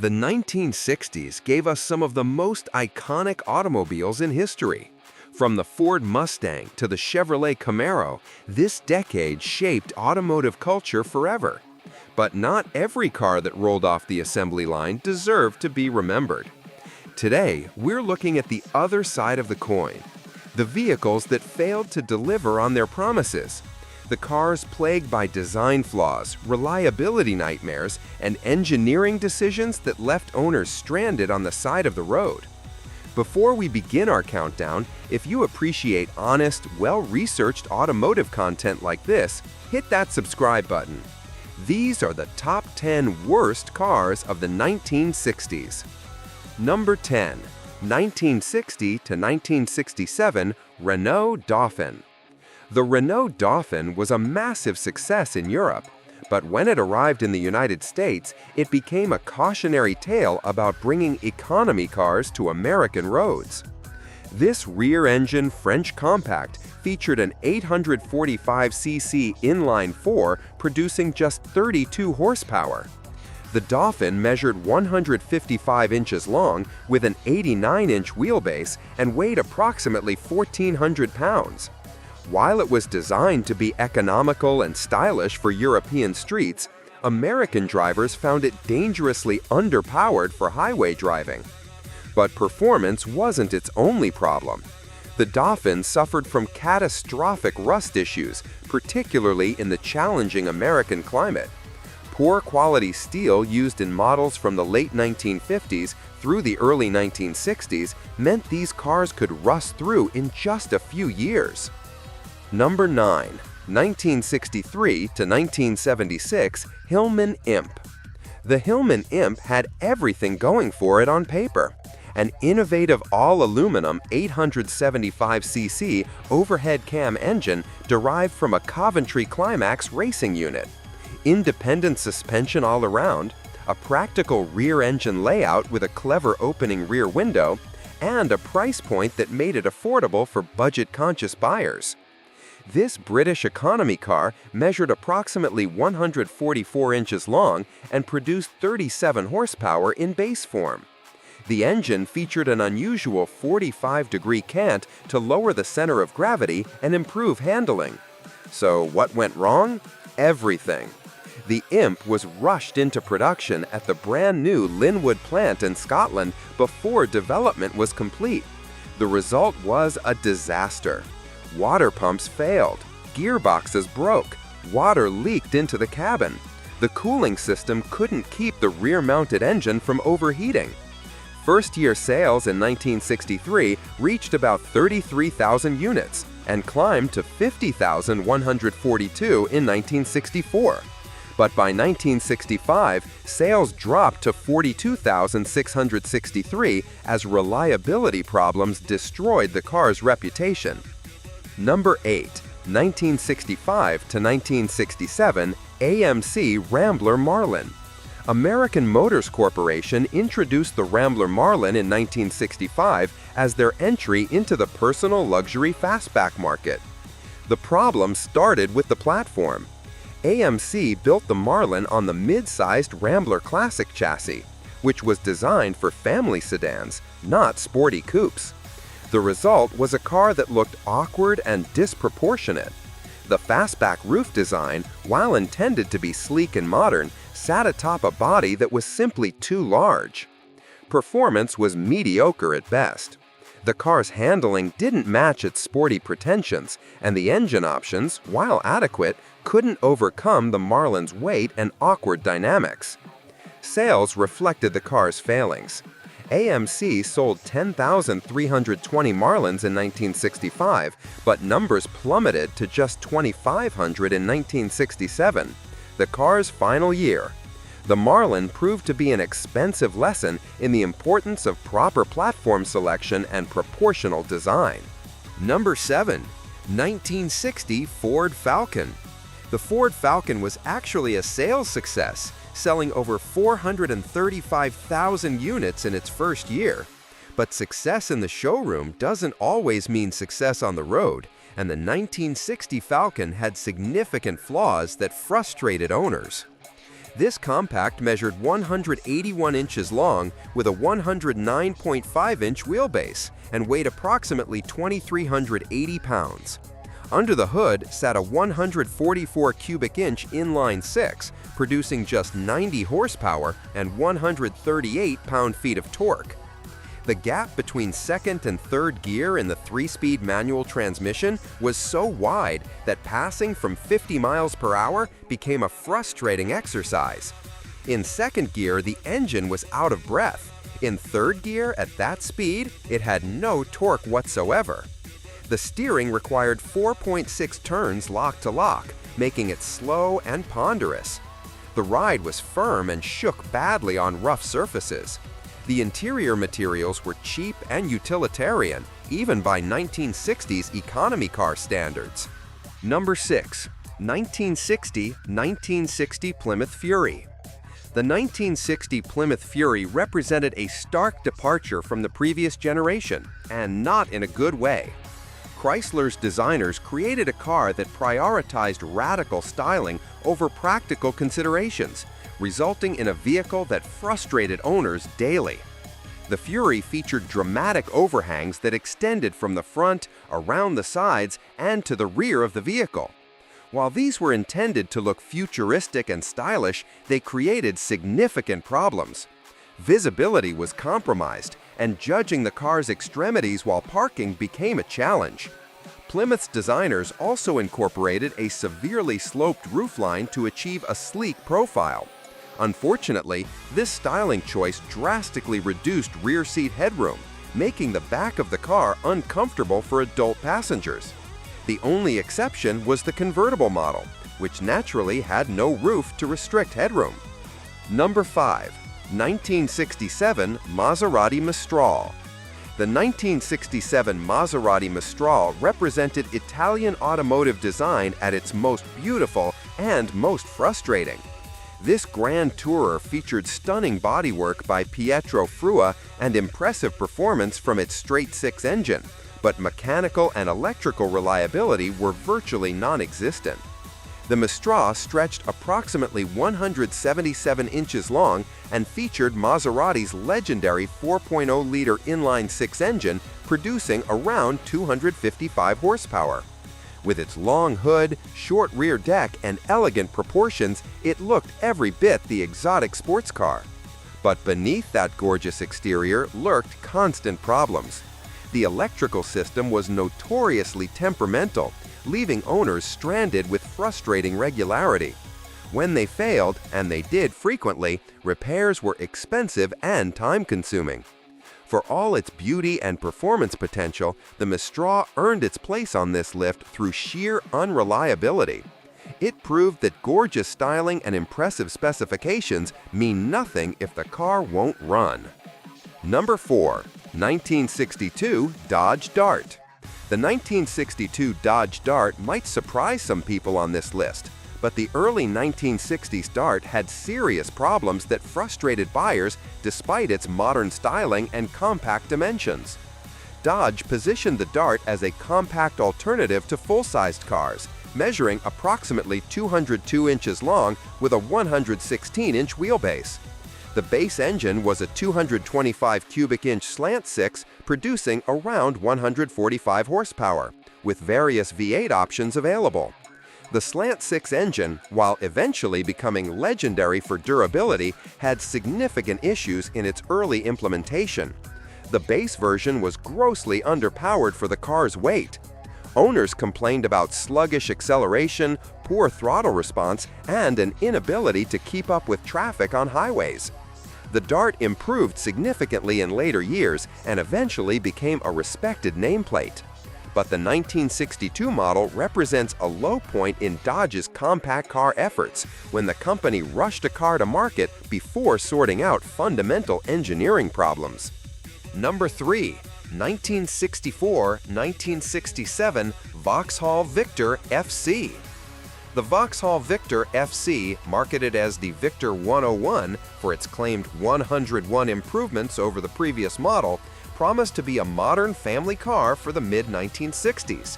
The 1960s gave us some of the most iconic automobiles in history. From the Ford Mustang to the Chevrolet Camaro, this decade shaped automotive culture forever. But not every car that rolled off the assembly line deserved to be remembered. Today, we're looking at the other side of the coin, the vehicles that failed to deliver on their promises. The cars plagued by design flaws, reliability nightmares, and engineering decisions that left owners stranded on the side of the road. Before we begin our countdown, if you appreciate honest, well-researched automotive content like this, hit that subscribe button. These are the top 10 worst cars of the 1960s. Number 10. 1960 to 1967 Renault Dauphine. The Renault Dauphine was a massive success in Europe, but when it arrived in the United States, it became a cautionary tale about bringing economy cars to American roads. This rear-engine French compact featured an 845cc inline-4 producing just 32 horsepower. The Dauphine measured 155 inches long with an 89-inch wheelbase and weighed approximately 1,400 pounds. While it was designed to be economical and stylish for European streets, American drivers found it dangerously underpowered for highway driving. But performance wasn't its only problem. The Dauphine suffered from catastrophic rust issues, particularly in the challenging American climate. Poor quality steel used in models from the late 1950s through the early 1960s meant these cars could rust through in just a few years. Number 9. 1963 to 1976 Hillman Imp. The Hillman Imp had everything going for it on paper. An innovative all-aluminum 875cc overhead cam engine derived from a Coventry Climax racing unit. Independent suspension all around, a practical rear-engine layout with a clever opening rear window, and a price point that made it affordable for budget-conscious buyers. This British economy car measured approximately 144 inches long and produced 37 horsepower in base form. The engine featured an unusual 45-degree cant to lower the center of gravity and improve handling. So what went wrong? Everything. The Imp was rushed into production at the brand-new Linwood plant in Scotland before development was complete. The result was a disaster. Water pumps failed, gearboxes broke, water leaked into the cabin. The cooling system couldn't keep the rear-mounted engine from overheating. First-year sales in 1963 reached about 33,000 units and climbed to 50,142 in 1964. But by 1965, sales dropped to 42,663 as reliability problems destroyed the car's reputation. Number 8. 1965 to 1967 AMC Rambler Marlin. American Motors Corporation introduced the Rambler Marlin in 1965 as their entry into the personal luxury fastback market. The problem started with the platform. AMC built the Marlin on the mid-sized Rambler Classic chassis, which was designed for family sedans, not sporty coupes. The result was a car that looked awkward and disproportionate. The fastback roof design, while intended to be sleek and modern, sat atop a body that was simply too large. Performance was mediocre at best. The car's handling didn't match its sporty pretensions, and the engine options, while adequate, couldn't overcome the Marlin's weight and awkward dynamics. Sales reflected the car's failings. AMC sold 10,320 Marlins in 1965, but numbers plummeted to just 2,500 in 1967, the car's final year. The Marlin proved to be an expensive lesson in the importance of proper platform selection and proportional design. Number 7. 1960 Ford Falcon. The Ford Falcon was actually a sales success, selling over 435,000 units in its first year. But success in the showroom doesn't always mean success on the road, and the 1960 Falcon had significant flaws that frustrated owners. This compact measured 181 inches long with a 109.5-inch wheelbase and weighed approximately 2,380 pounds. Under the hood sat a 144 cubic inch inline-six, producing just 90 horsepower and 138 pound-feet of torque. The gap between second and third gear in the 3-speed manual transmission was so wide that passing from 50 miles per hour became a frustrating exercise. In second gear, the engine was out of breath. In third gear, at that speed, it had no torque whatsoever. The steering required 4.6 turns lock to lock, making it slow and ponderous. The ride was firm and shook badly on rough surfaces. The interior materials were cheap and utilitarian, even by 1960s economy car standards. Number 6. 1960 Plymouth Fury. The 1960 Plymouth Fury represented a stark departure from the previous generation, and not in a good way. Chrysler's designers created a car that prioritized radical styling over practical considerations, resulting in a vehicle that frustrated owners daily. The Fury featured dramatic overhangs that extended from the front, around the sides, and to the rear of the vehicle. While these were intended to look futuristic and stylish, they created significant problems. Visibility was compromised, and judging the car's extremities while parking became a challenge. Plymouth's designers also incorporated a severely sloped roofline to achieve a sleek profile. Unfortunately, this styling choice drastically reduced rear seat headroom, making the back of the car uncomfortable for adult passengers. The only exception was the convertible model, which naturally had no roof to restrict headroom. Number 5. 1967 Maserati Mistral. The 1967 Maserati Mistral represented Italian automotive design at its most beautiful and most frustrating. This grand tourer featured stunning bodywork by Pietro Frua and impressive performance from its straight-six engine, but mechanical and electrical reliability were virtually non-existent. The Mistral stretched approximately 177 inches long and featured Maserati's legendary 4.0-liter inline-six engine, producing around 255 horsepower. With its long hood, short rear deck, and elegant proportions, it looked every bit the exotic sports car. But beneath that gorgeous exterior lurked constant problems. The electrical system was notoriously temperamental, leaving owners stranded with frustrating regularity. When they failed, and they did frequently, repairs were expensive and time-consuming. For all its beauty and performance potential, the Mistral earned its place on this list through sheer unreliability. It proved that gorgeous styling and impressive specifications mean nothing if the car won't run. Number 4. 1962 Dodge Dart. The 1962 Dodge Dart might surprise some people on this list, but the early 1960s Dart had serious problems that frustrated buyers despite its modern styling and compact dimensions. Dodge positioned the Dart as a compact alternative to full-sized cars, measuring approximately 202 inches long with a 116-inch wheelbase. The base engine was a 225 cubic inch slant six, producing around 145 horsepower, with various V8 options available. The slant six engine, while eventually becoming legendary for durability, had significant issues in its early implementation. The base version was grossly underpowered for the car's weight. Owners complained about sluggish acceleration, poor throttle response, and an inability to keep up with traffic on highways. The Dart improved significantly in later years and eventually became a respected nameplate. But the 1962 model represents a low point in Dodge's compact car efforts when the company rushed a car to market before sorting out fundamental engineering problems. Number 3. 1964-1967 Vauxhall Victor FC. The Vauxhall Victor FC, marketed as the Victor 101 for its claimed 101 improvements over the previous model, promised to be a modern family car for the mid-1960s.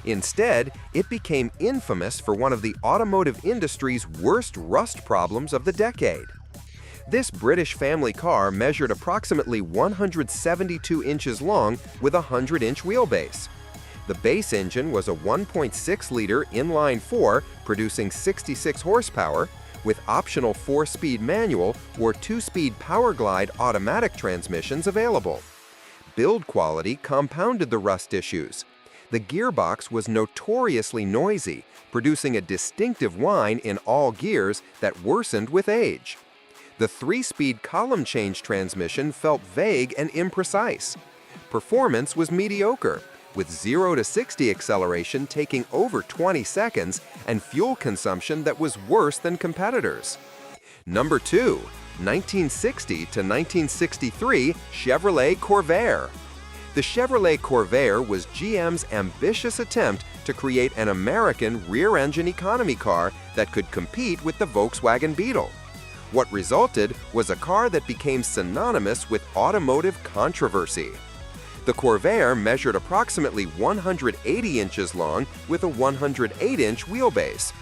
Instead, it became infamous for one of the automotive industry's worst rust problems of the decade. This British family car measured approximately 172 inches long with a 100-inch wheelbase. The base engine was a 1.6-liter inline-4 producing 66 horsepower, with optional 4-speed manual or 2-speed power glide automatic transmissions available. Build quality compounded the rust issues. The gearbox was notoriously noisy, producing a distinctive whine in all gears that worsened with age. The 3-speed column change transmission felt vague and imprecise. Performance was mediocre, with 0 to 60 acceleration taking over 20 seconds and fuel consumption that was worse than competitors. Number 2. 1960 to 1963 Chevrolet Corvair. The Chevrolet Corvair was GM's ambitious attempt to create an American rear-engine economy car that could compete with the Volkswagen Beetle. What resulted was a car that became synonymous with automotive controversy. The Corvair measured approximately 180 inches long with a 108-inch wheelbase.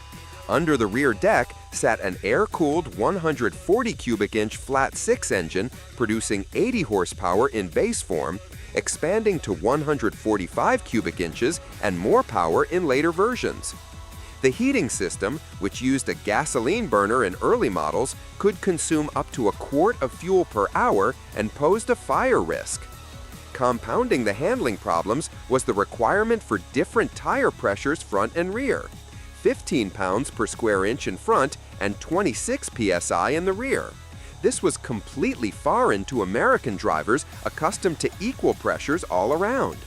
Under the rear deck sat an air-cooled 140 cubic inch flat-6 engine producing 80 horsepower in base form, expanding to 145 cubic inches and more power in later versions. The heating system, which used a gasoline burner in early models, could consume up to a quart of fuel per hour and posed a fire risk. Compounding the handling problems was the requirement for different tire pressures front and rear, 15 pounds per square inch in front and 26 psi in the rear. This was completely foreign to American drivers accustomed to equal pressures all around.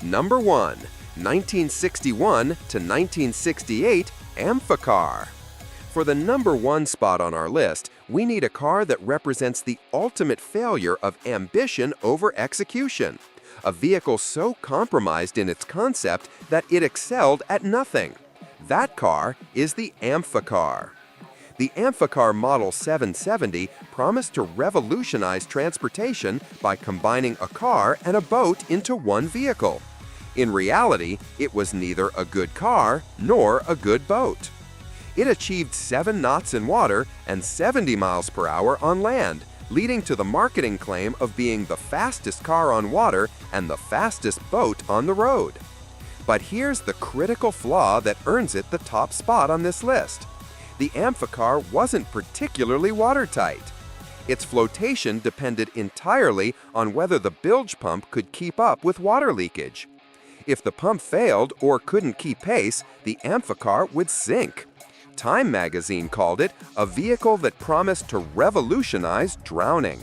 Number 1. 1961 to 1968 Amphicar. For the number 1 spot on our list, we need a car that represents the ultimate failure of ambition over execution. A vehicle so compromised in its concept that it excelled at nothing. That car is the Amphicar. The Amphicar Model 770 promised to revolutionize transportation by combining a car and a boat into one vehicle. In reality, it was neither a good car nor a good boat. It achieved 7 knots in water and 70 miles per hour on land, leading to the marketing claim of being the fastest car on water and the fastest boat on the road. But here's the critical flaw that earns it the top spot on this list. The Amphicar wasn't particularly watertight. Its flotation depended entirely on whether the bilge pump could keep up with water leakage. If the pump failed or couldn't keep pace, the Amphicar would sink. Time magazine called it a vehicle that promised to revolutionize drowning.